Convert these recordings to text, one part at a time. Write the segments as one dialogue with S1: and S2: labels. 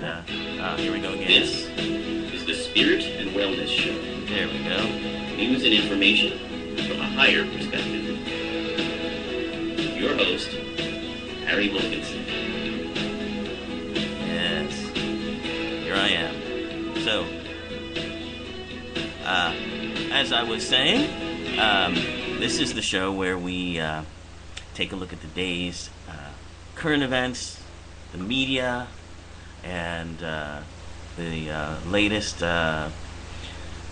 S1: here we go again.
S2: This is the Spirit and Wellness Show.
S1: There we go.
S2: News and information from a higher perspective. Your host, Harry Wilkinson.
S1: Yes. Here I am. So, as I was saying, this is the show where we take a look at the day's current events, the media, and the latest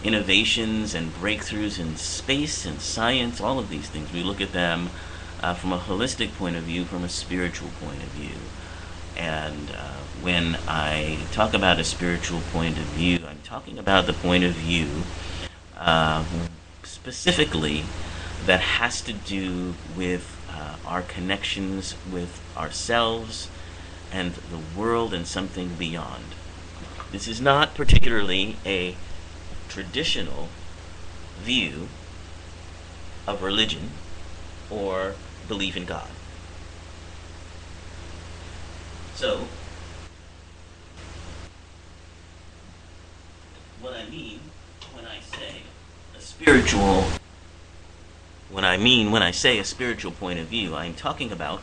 S1: innovations and breakthroughs in space and science, all of these things. We look at them from a holistic point of view, from a spiritual point of view. And when I talk about a spiritual point of view, I'm talking about the point of view specifically that has to do with our connections with ourselves and the world and something beyond. This is not particularly a traditional view of religion or belief in God. So, what I mean when I say a spiritual, when I say a spiritual point of view, I'm talking about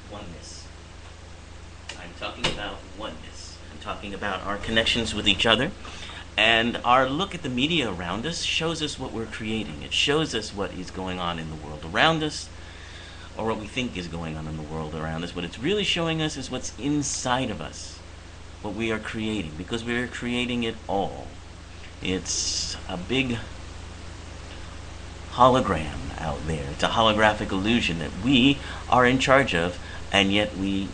S1: oneness. I'm talking about oneness. I'm talking about our connections with each other. And our look at the media around us shows us what we're creating. It shows us what is going on in the world around us, or what we think is going on in the world around us. What it's really showing us is what's inside of us, what we are creating, because we are creating it all. It's a big hologram out there. It's a holographic illusion that we are in charge of, and yet we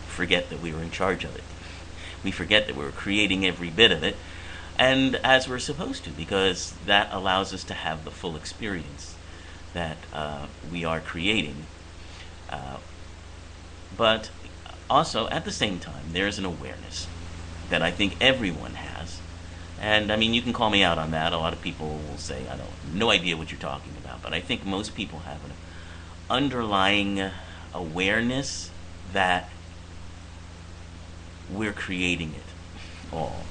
S1: forget that we were in charge of it. We forget that we're creating every bit of it, and as we're supposed to, because that allows us to have the full experience that we are creating. But also, at the same time, there's an awareness that I think everyone has. And I mean, you can call me out on that. A lot of people will say, I don't no idea what you're talking about. But I think most people have an underlying awareness that we're creating it all.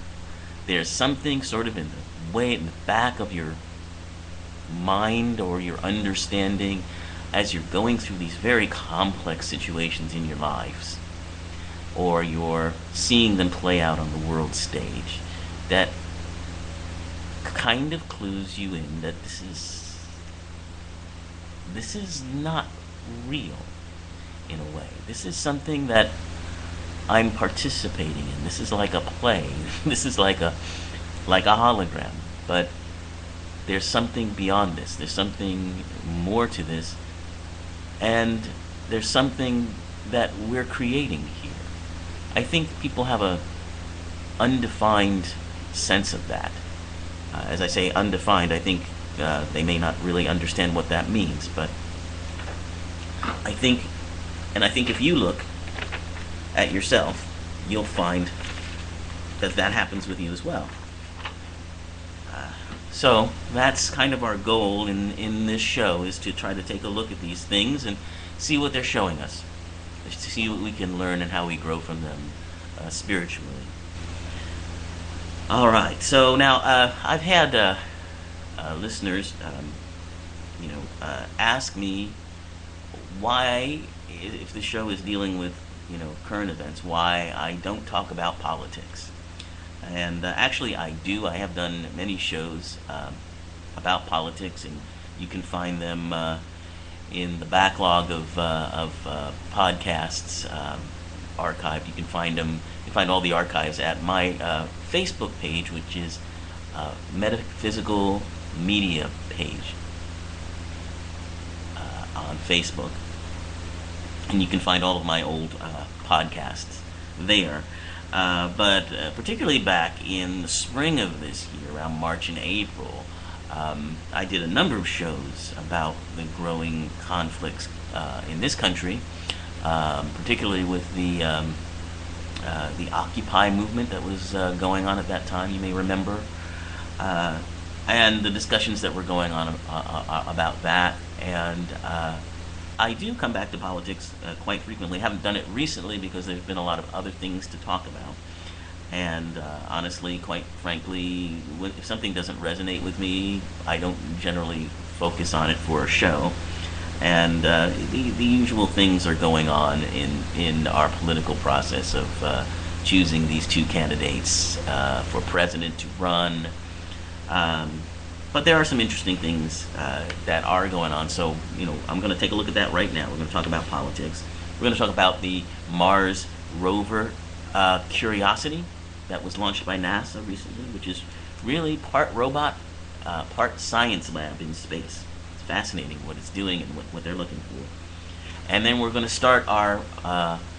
S1: There's something sort of in the back of your mind or your understanding as you're going through these very complex situations in your lives, or you're seeing them play out on the world stage, that kind of clues you in that this is not real in a way. This is something that I'm participating in. This is like a play. This is like a hologram. But there's something beyond this. There's something more to this. And there's something that we're creating here. I think people have a undefined sense of that. As I say undefined, I think they may not really understand what that means. But I think if you look at yourself, you'll find that happens with you as well. So that's kind of our goal in this show, is to try to take a look at these things and see what they're showing us, to see what we can learn and how we grow from them spiritually. All right, so now I've had listeners, ask me why, if the show is dealing with current events, why I don't talk about politics. And actually I do. I have done many shows about politics, and you can find them in the backlog of podcasts archived. You can find them. You can find all the archives at my Facebook page, which is Metaphysical Media page on Facebook, and you can find all of my old podcasts there. But particularly back in the spring of this year, around March and April, I did a number of shows about the growing conflicts in this country, particularly with the Occupy movement that was going on at that time, you may remember, and the discussions that were going on about that. And I do come back to politics quite frequently. I haven't done it recently because there's been a lot of other things to talk about. And honestly, quite frankly, if something doesn't resonate with me, I don't generally focus on it for a show. And the usual things are going on in our political process of choosing these two candidates for president to run. But there are some interesting things that are going on. So, I'm going to take a look at that right now. We're going to talk about politics. We're going to talk about the Mars rover Curiosity that was launched by NASA recently, which is really part robot, part science lab in space. It's fascinating what it's doing and what they're looking for. And then we're going to start our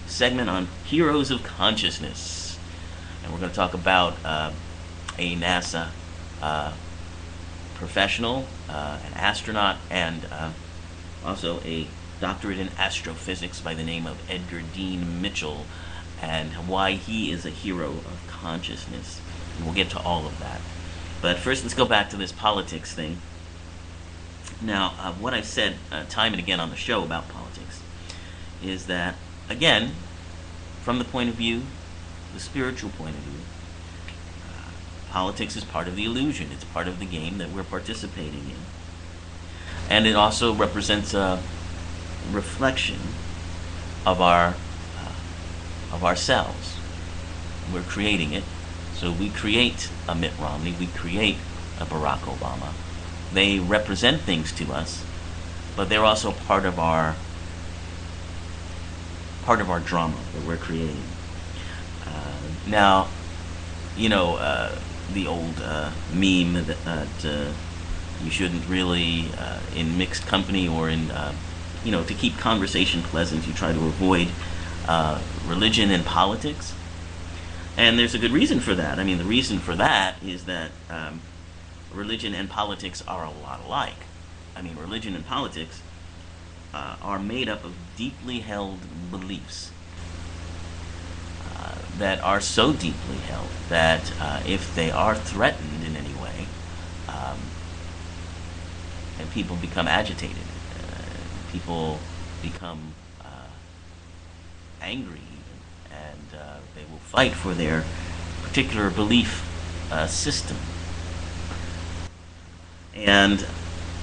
S1: segment on Heroes of Consciousness. And we're going to talk about a NASA professional, an astronaut, and also a doctorate in astrophysics by the name of Edgar Dean Mitchell, and why he is a hero of consciousness. And we'll get to all of that. But first, let's go back to this politics thing. Now, what I've said time and again on the show about politics is that, again, from the point of view, the spiritual point of view, politics is part of the illusion. It's part of the game that we're participating in. And it also represents a reflection of ourselves. We're creating it. So we create a Mitt Romney, we create a Barack Obama. They represent things to us, but they're also part of our drama that we're creating. Now, the old meme that you shouldn't really, in mixed company or in, to keep conversation pleasant, you try to avoid religion and politics. And there's a good reason for that. I mean, the reason for that is that religion and politics are a lot alike. I mean, religion and politics are made up of deeply held beliefs that are so deeply held that if they are threatened in any way, and people become agitated, people become angry, and they will fight for their particular belief system. And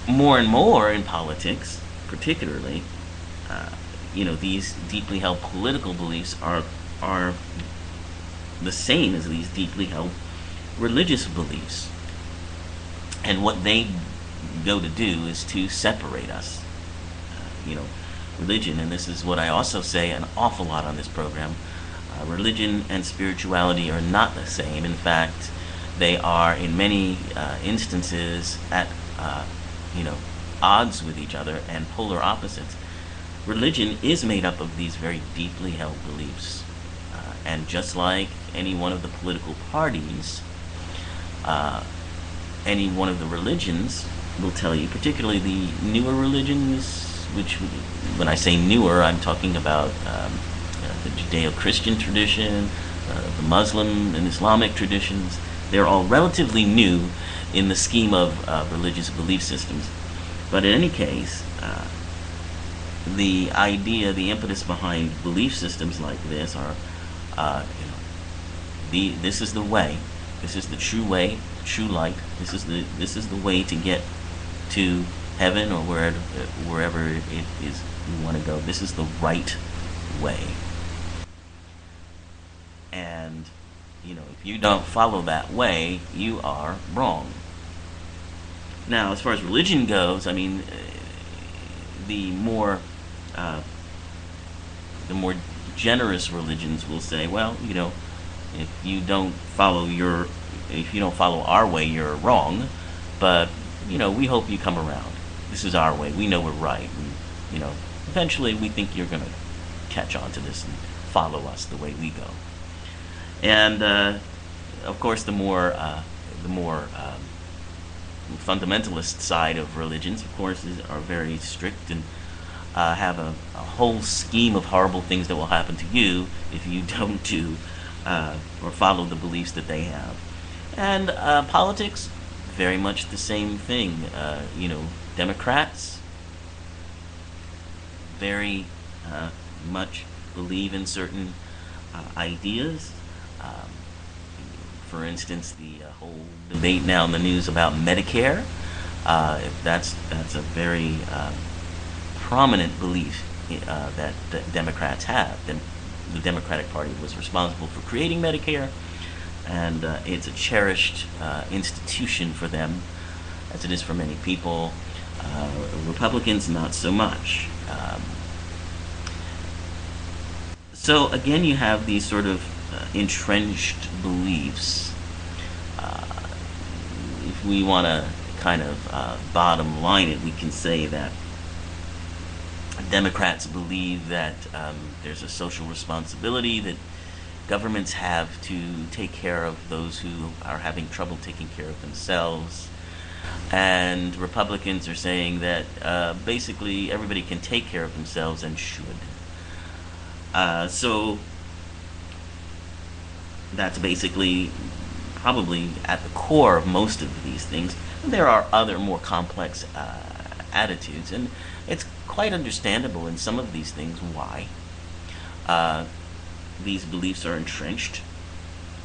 S1: more in politics, particularly, these deeply held political beliefs are the same as these deeply held religious beliefs. And what they go to do is to separate us. Religion, and this is what I also say an awful lot on this program, religion and spirituality are not the same. In fact, they are in many instances at odds with each other and polar opposites. Religion is made up of these very deeply held beliefs, and just like any one of the political parties, any one of the religions will tell you, particularly the newer religions, which, when I say newer, I'm talking about the Judeo-Christian tradition, the Muslim and Islamic traditions. They're all relatively new in the scheme of religious belief systems. But in any case, the idea, the impetus behind belief systems like this are, this is the way, this is the true way, true light. This is the way to get to heaven or wherever it is you want to go. This is the right way. And if you don't follow that way, you are wrong. Now, as far as religion goes, I mean, the more generous religions will say, well, if you don't follow our way, you're wrong. But we hope you come around. This is our way. We know we're right. Eventually, we think you're going to catch on to this and follow us the way we go. And of course, the more fundamentalist side of religions, of course, are very strict and have a whole scheme of horrible things that will happen to you if you don't do or follow the beliefs that they have. And politics, very much the same thing. Democrats, very much believe in certain ideas. Um, for instance, the whole debate now in the news about Medicare. That's a very prominent belief that Democrats have. The Democratic Party was responsible for creating Medicare, and it's a cherished institution for them, as it is for many people. Republicans, not so much. So again, you have these sort of entrenched beliefs. Uh, if we want to kind of bottom line it, we can say that Democrats believe that there's a social responsibility that governments have to take care of those who are having trouble taking care of themselves. And Republicans are saying that basically everybody can take care of themselves and should. So that's basically probably at the core of most of these things. There are other more complex attitudes, and it's quite understandable in some of these things why these beliefs are entrenched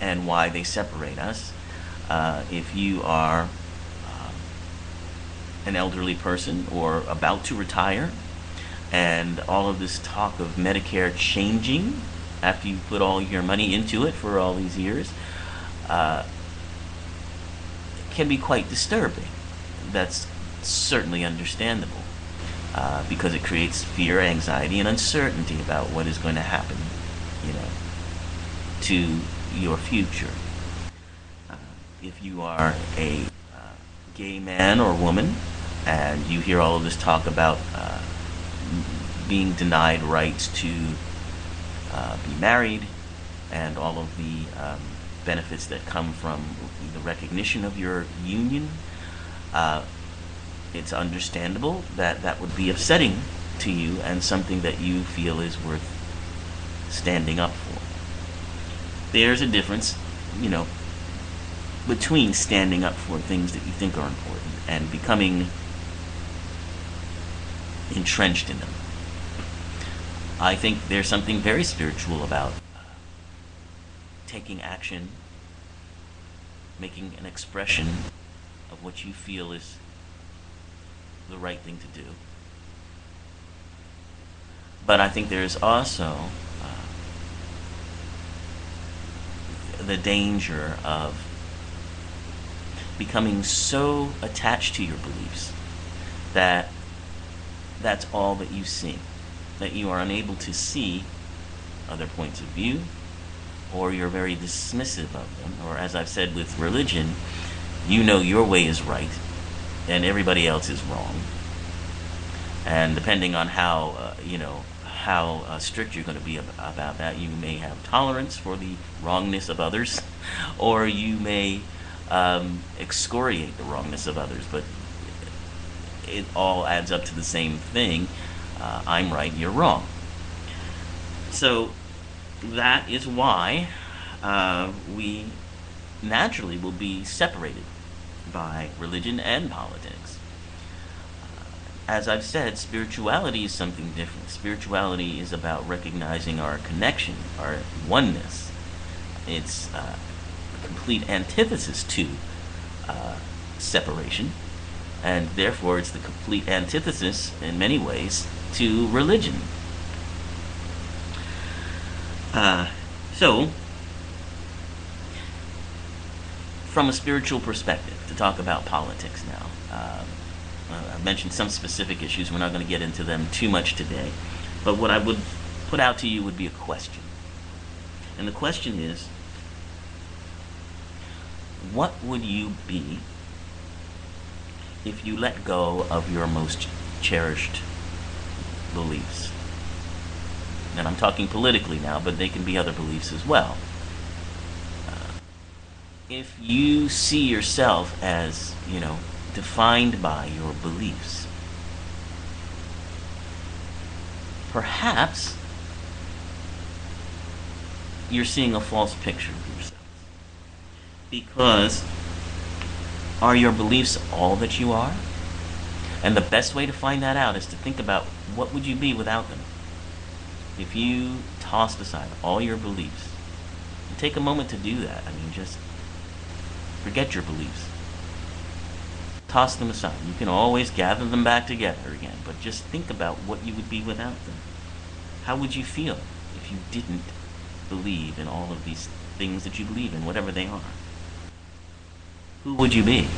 S1: and why they separate us. If you are an elderly person or about to retire, and all of this talk of Medicare changing after you put all your money into it for all these years can be quite disturbing. That's certainly understandable because it creates fear, anxiety, and uncertainty about what is going to happen, to your future. If you are a gay man or woman and you hear all of this talk about being denied rights to be married and all of the benefits that come from the recognition of your union, it's understandable that that would be upsetting to you and something that you feel is worth standing up for. There's a difference, between standing up for things that you think are important and becoming entrenched in them. I think there's something very spiritual about taking action, making an expression of what you feel is the right thing to do. But I think there's also the danger of becoming so attached to your beliefs that that's all that you see, that you are unable to see other points of view, or you're very dismissive of them, or as I've said with religion, your way is right and everybody else is wrong. And depending on how strict you're going to be about that, you may have tolerance for the wrongness of others, or you may excoriate the wrongness of others. But it all adds up to the same thing. I'm right, you're wrong. So that is why we naturally will be separated by religion and politics. As I've said, spirituality is something different. Spirituality is about recognizing our connection, our oneness. It's a complete antithesis to separation, and therefore it's the complete antithesis, in many ways, to religion. So, from a spiritual perspective, to talk about politics now, I've mentioned some specific issues. We're not going to get into them too much today. But what I would put out to you would be a question. And the question is, what would you be if you let go of your most cherished beliefs? And I'm talking politically now, but they can be other beliefs as well. If you see yourself as, defined by your beliefs, perhaps you're seeing a false picture of yourself. Because are your beliefs all that you are? And the best way to find that out is to think about what would you be without them. If you tossed aside all your beliefs, and take a moment to do that. I mean, just forget your beliefs. Toss them aside. You can always gather them back together again, but just think about what you would be without them. How would you feel if you didn't believe in all of these things that you believe in, whatever they are? Who would you be?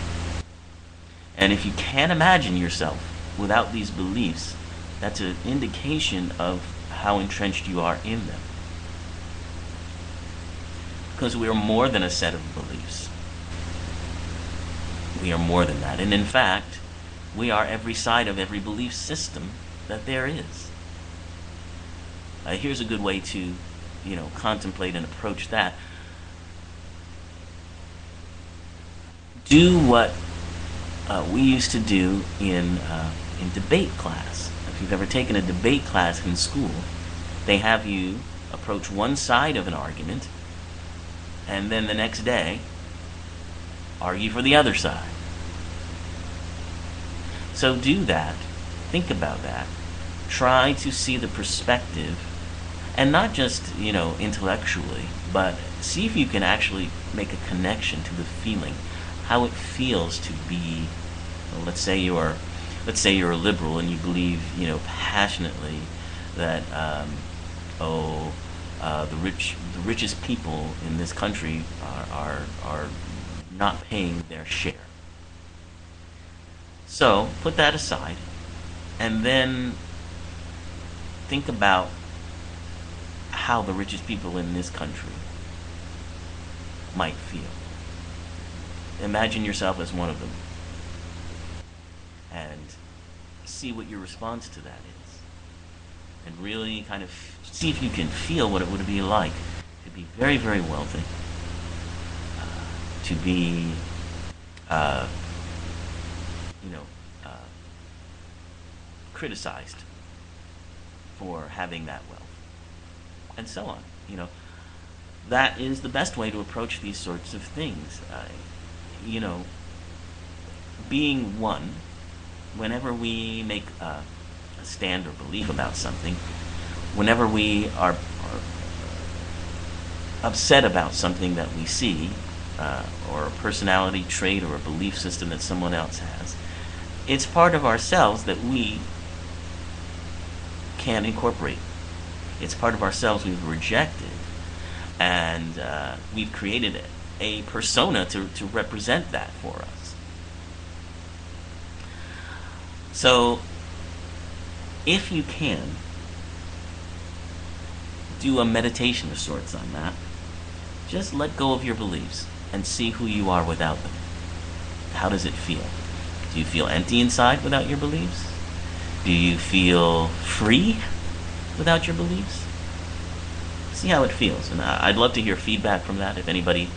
S1: And if you can't imagine yourself without these beliefs, that's an indication of how entrenched you are in them. Because we are more than a set of beliefs. We are more than that. And in fact, we are every side of every belief system that there is. Here's a good way to, contemplate and approach that. Do what we used to do in debate class. If you've ever taken a debate class in school, they have you approach one side of an argument, and then the next day, argue for the other side. So do that. Think about that. Try to see the perspective, and not just, intellectually, but see if you can actually make a connection to the feeling, how it feels to be, let's say you're a liberal and you believe, passionately that, the richest people in this country are not paying their share. So put that aside, and then think about how the richest people in this country might feel. Imagine yourself as one of them, and see what your response to that is, and really kind of see if you can feel what it would be like to be very, very wealthy, to be, criticized for having that wealth, and so on. That is the best way to approach these sorts of things. Being one, whenever we make a stand or belief about something, whenever we are upset about something that we see, or a personality trait or a belief system that someone else has, it's part of ourselves that we can't incorporate. It's part of ourselves we've rejected, and we've created a persona to represent that for us. So, if you can, do a meditation of sorts on that. Just let go of your beliefs and see who you are without them. How does it feel? Do you feel empty inside without your beliefs? Do you feel free without your beliefs? See how it feels. And I'd love to hear feedback from that. If anybody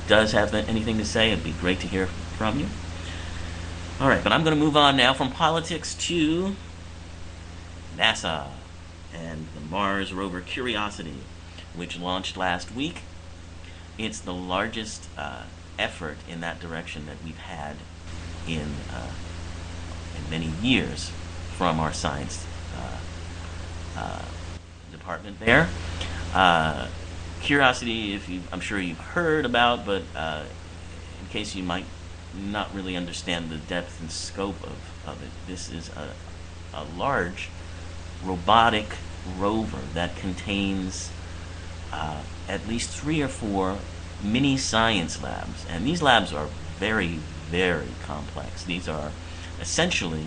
S1: does have anything to say, it'd be great to hear from you. All right, but I'm going to move on now from politics to NASA and the Mars rover Curiosity, which launched last week. It's the largest effort in that direction that we've had in many years from our science department there. Curiosity, I'm sure you've heard about, but in case you might not really understand the depth and scope of it, this is a large robotic rover that contains at least 3 or 4 mini science labs, and these labs are very, very complex. These are essentially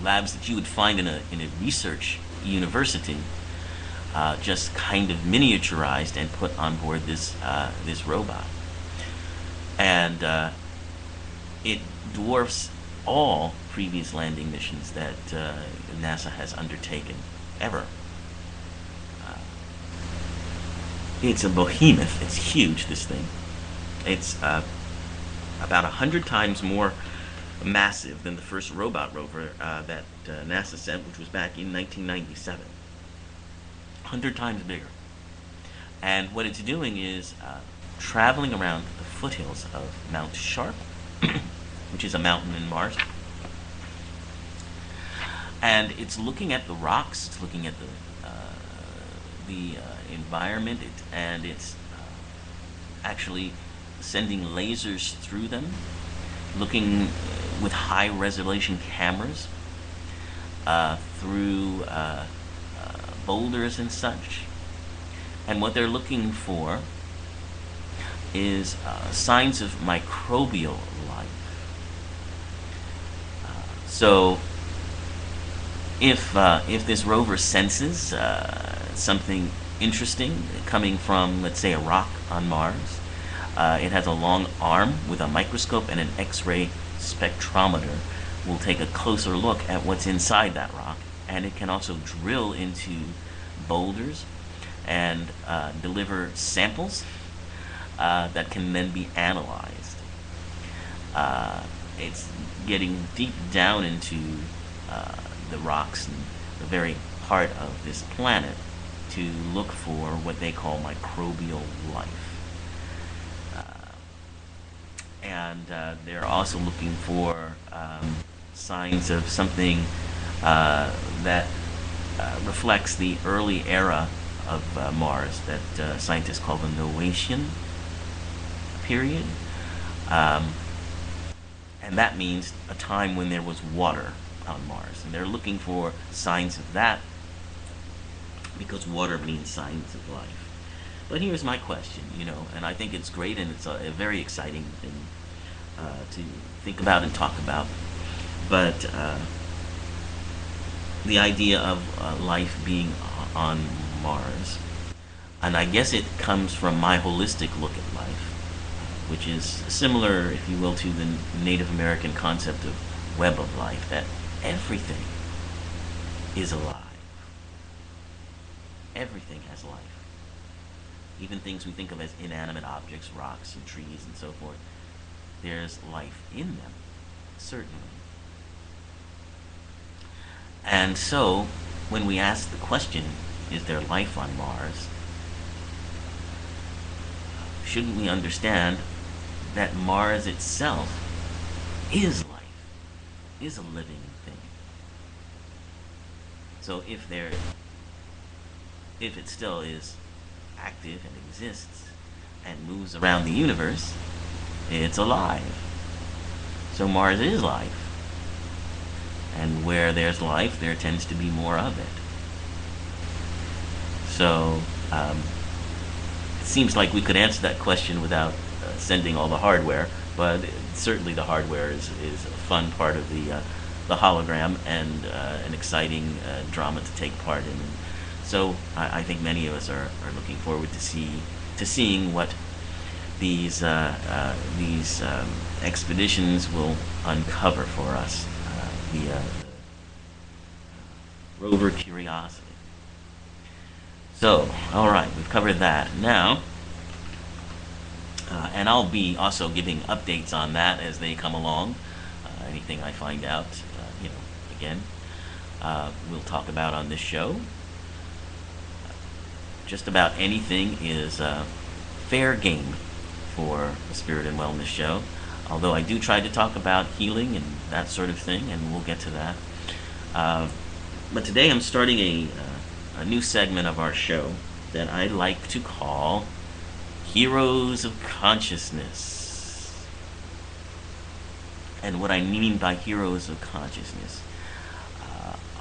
S1: labs that you would find in a research university, just kind of miniaturized and put on board this robot, and it dwarfs all previous landing missions that NASA has undertaken ever. It's a behemoth. It's huge, this thing. It's about 100 times more massive than the first robot rover that NASA sent, which was back in 1997. 100 times bigger. And what it's doing is traveling around the foothills of Mount Sharp which is a mountain in Mars. And it's looking at the rocks, it's looking at the environment, and it's actually sending lasers through them, looking with high resolution cameras through boulders and such. And what they're looking for is signs of microbial life. So if this rover senses something interesting coming from, let's say, a rock on Mars, it has a long arm with a microscope and an X-ray spectrometer. We'll take a closer look at what's inside that rock, and it can also drill into boulders and deliver samples that can then be analyzed. It's getting deep down into the rocks and the very heart of this planet to look for what they call microbial life. And they're also looking for signs of something that reflects the early era of Mars that scientists call the Noachian period. And that means a time when there was water on Mars. And they're looking for signs of that because water means signs of life. But here's my question, and I think it's great and it's a very exciting thing to think about and talk about. But the idea of life being on Mars, and I guess it comes from my holistic look at life, which is similar, if you will, to the Native American concept of web of life, that everything is alive. Everything has life. Even things we think of as inanimate objects, rocks and trees and so forth, there's life in them, certainly. And so, when we ask the question, is there life on Mars, shouldn't we understand that Mars itself is life, is a living thing? So if it still is active and exists and moves around the universe, it's alive. So Mars is life. And where there's life, there tends to be more of it. So it seems like we could answer that question without sending all the hardware, but certainly the hardware is a fun part of the hologram and an exciting drama to take part in. So I think many of us are looking forward to seeing what these expeditions will uncover for us via rover Curiosity. So, all right, we've covered that. Now, and I'll be also giving updates on that as they come along. Anything I find out, again, we'll talk about on this show. Just about anything is fair game for the Spirit and Wellness Show. Although I do try to talk about healing and that sort of thing, and we'll get to that. But today I'm starting a new segment of our show that I like to call Heroes of Consciousness. And what I mean by Heroes of Consciousness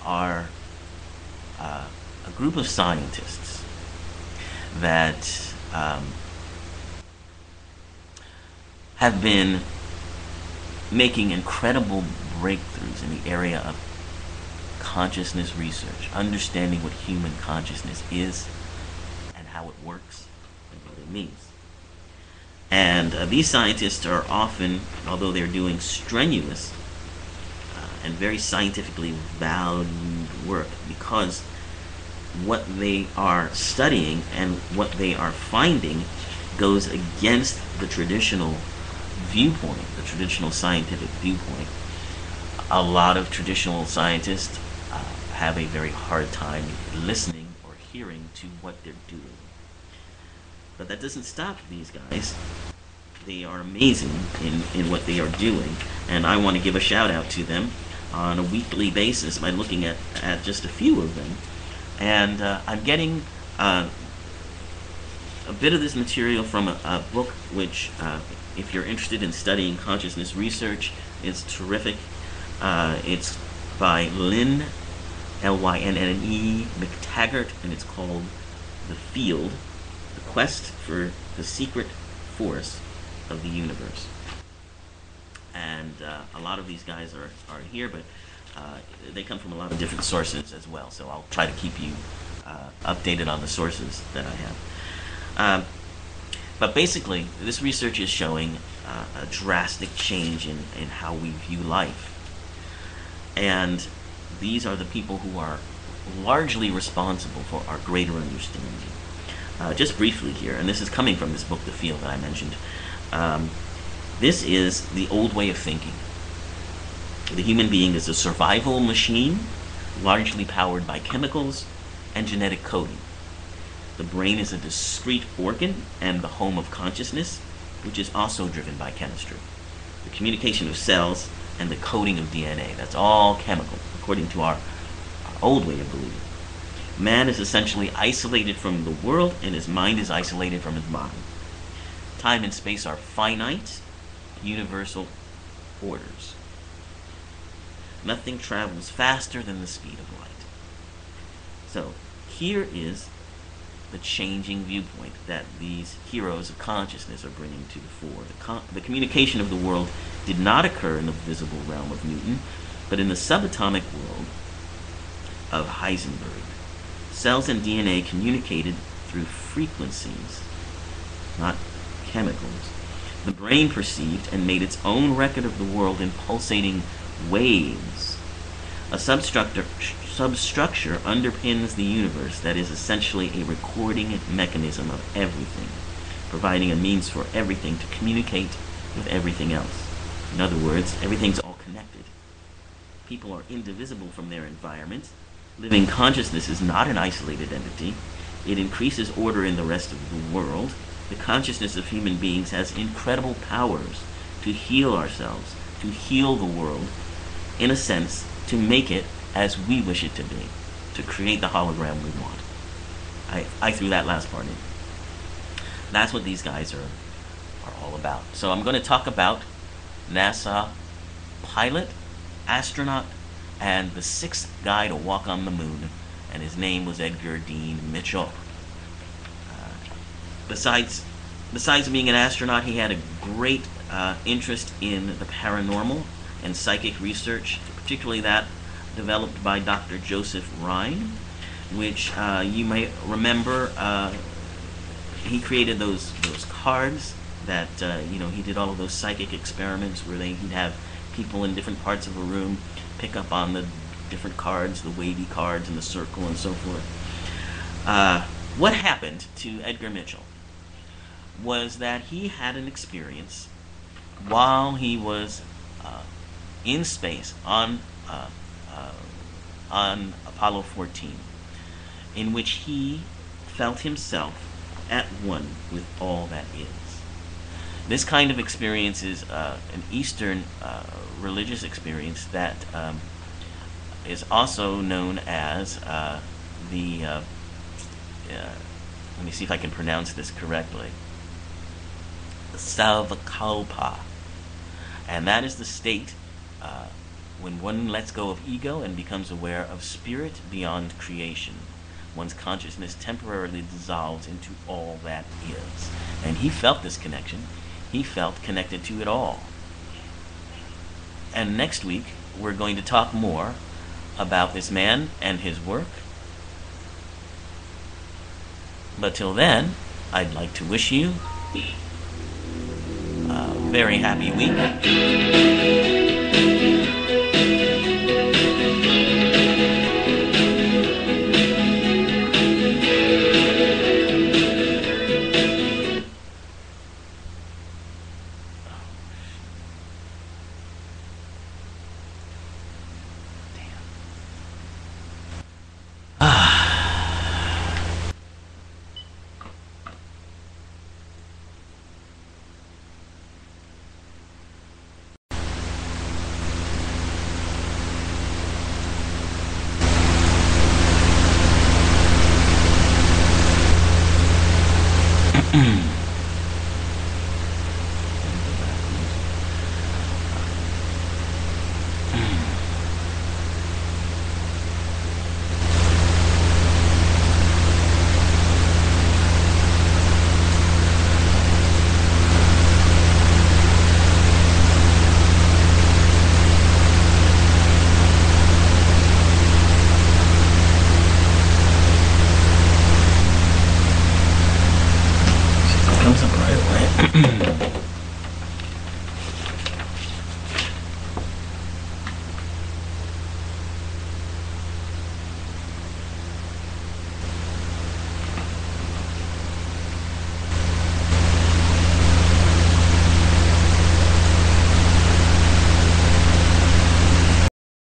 S1: are a group of scientists that have been making incredible breakthroughs in the area of consciousness research, understanding what human consciousness is and how it works and what it means. And these scientists are often, although they're doing strenuous and very scientifically valued work, because what they are studying and what they are finding goes against the traditional viewpoint, the traditional scientific viewpoint. A lot of traditional scientists have a very hard time listening or hearing to what they're doing. But that doesn't stop these guys They are amazing in what they are doing, and I want to give a shout out to them on a weekly basis by looking at just a few of them. And I'm getting a bit of this material from a book which, if you're interested in studying consciousness research, is terrific. It's by Lynne, Lynne McTaggart, and it's called The Field, The Quest for the Secret Force of the Universe. And a lot of these guys are here, but they come from a lot of different sources as well, so I'll try to keep you updated on the sources that I have. But basically, this research is showing a drastic change in how we view life. And these are the people who are largely responsible for our greater understanding. Just briefly here, and this is coming from this book, The Field, that I mentioned. This is the old way of thinking. The human being is a survival machine, largely powered by chemicals and genetic coding. The brain is a discrete organ and the home of consciousness, which is also driven by chemistry. The communication of cells and the coding of DNA, that's all chemical, according to our old way of believing. Man is essentially isolated from the world, and his mind is isolated from his body. Time and space are finite, universal orders. Nothing travels faster than the speed of light. So, here is the changing viewpoint that these heroes of consciousness are bringing to the fore. The communication of the world did not occur in the visible realm of Newton, but in the subatomic world of Heisenberg. Cells and DNA communicated through frequencies, not chemicals. The brain perceived and made its own record of the world in pulsating waves. A substructure underpins the universe that is essentially a recording mechanism of everything, providing a means for everything to communicate with everything else. In other words, everything's all connected. People are indivisible from their environment. Living consciousness is not an isolated entity. It increases order in the rest of the world. The consciousness of human beings has incredible powers to heal ourselves, to heal the world, in a sense, to make it as we wish it to be, to create the hologram we want. I threw that last part in. That's what these guys are all about. So I'm going to talk about NASA pilot, astronaut, and the sixth guy to walk on the moon, and his name was Edgar Dean Mitchell. Besides being an astronaut, he had a great interest in the paranormal and psychic research, particularly that developed by Dr. Joseph Rhine, which you may remember. He created those cards that he did all of those psychic experiments where he'd have people in different parts of a room pick up on the different cards, the wavy cards and the circle and so forth. What happened to Edgar Mitchell was that he had an experience while he was in space on Apollo 14, in which he felt himself at one with all that is. This kind of experience is an Eastern religious experience that is also known as let me see if I can pronounce this correctly, Salvakalpa. And that is the state when one lets go of ego and becomes aware of spirit beyond creation. One's consciousness temporarily dissolves into all that is. And he felt this connection. He felt connected to it all. And next week, we're going to talk more about this man and his work. But till then, I'd like to wish you a very happy week.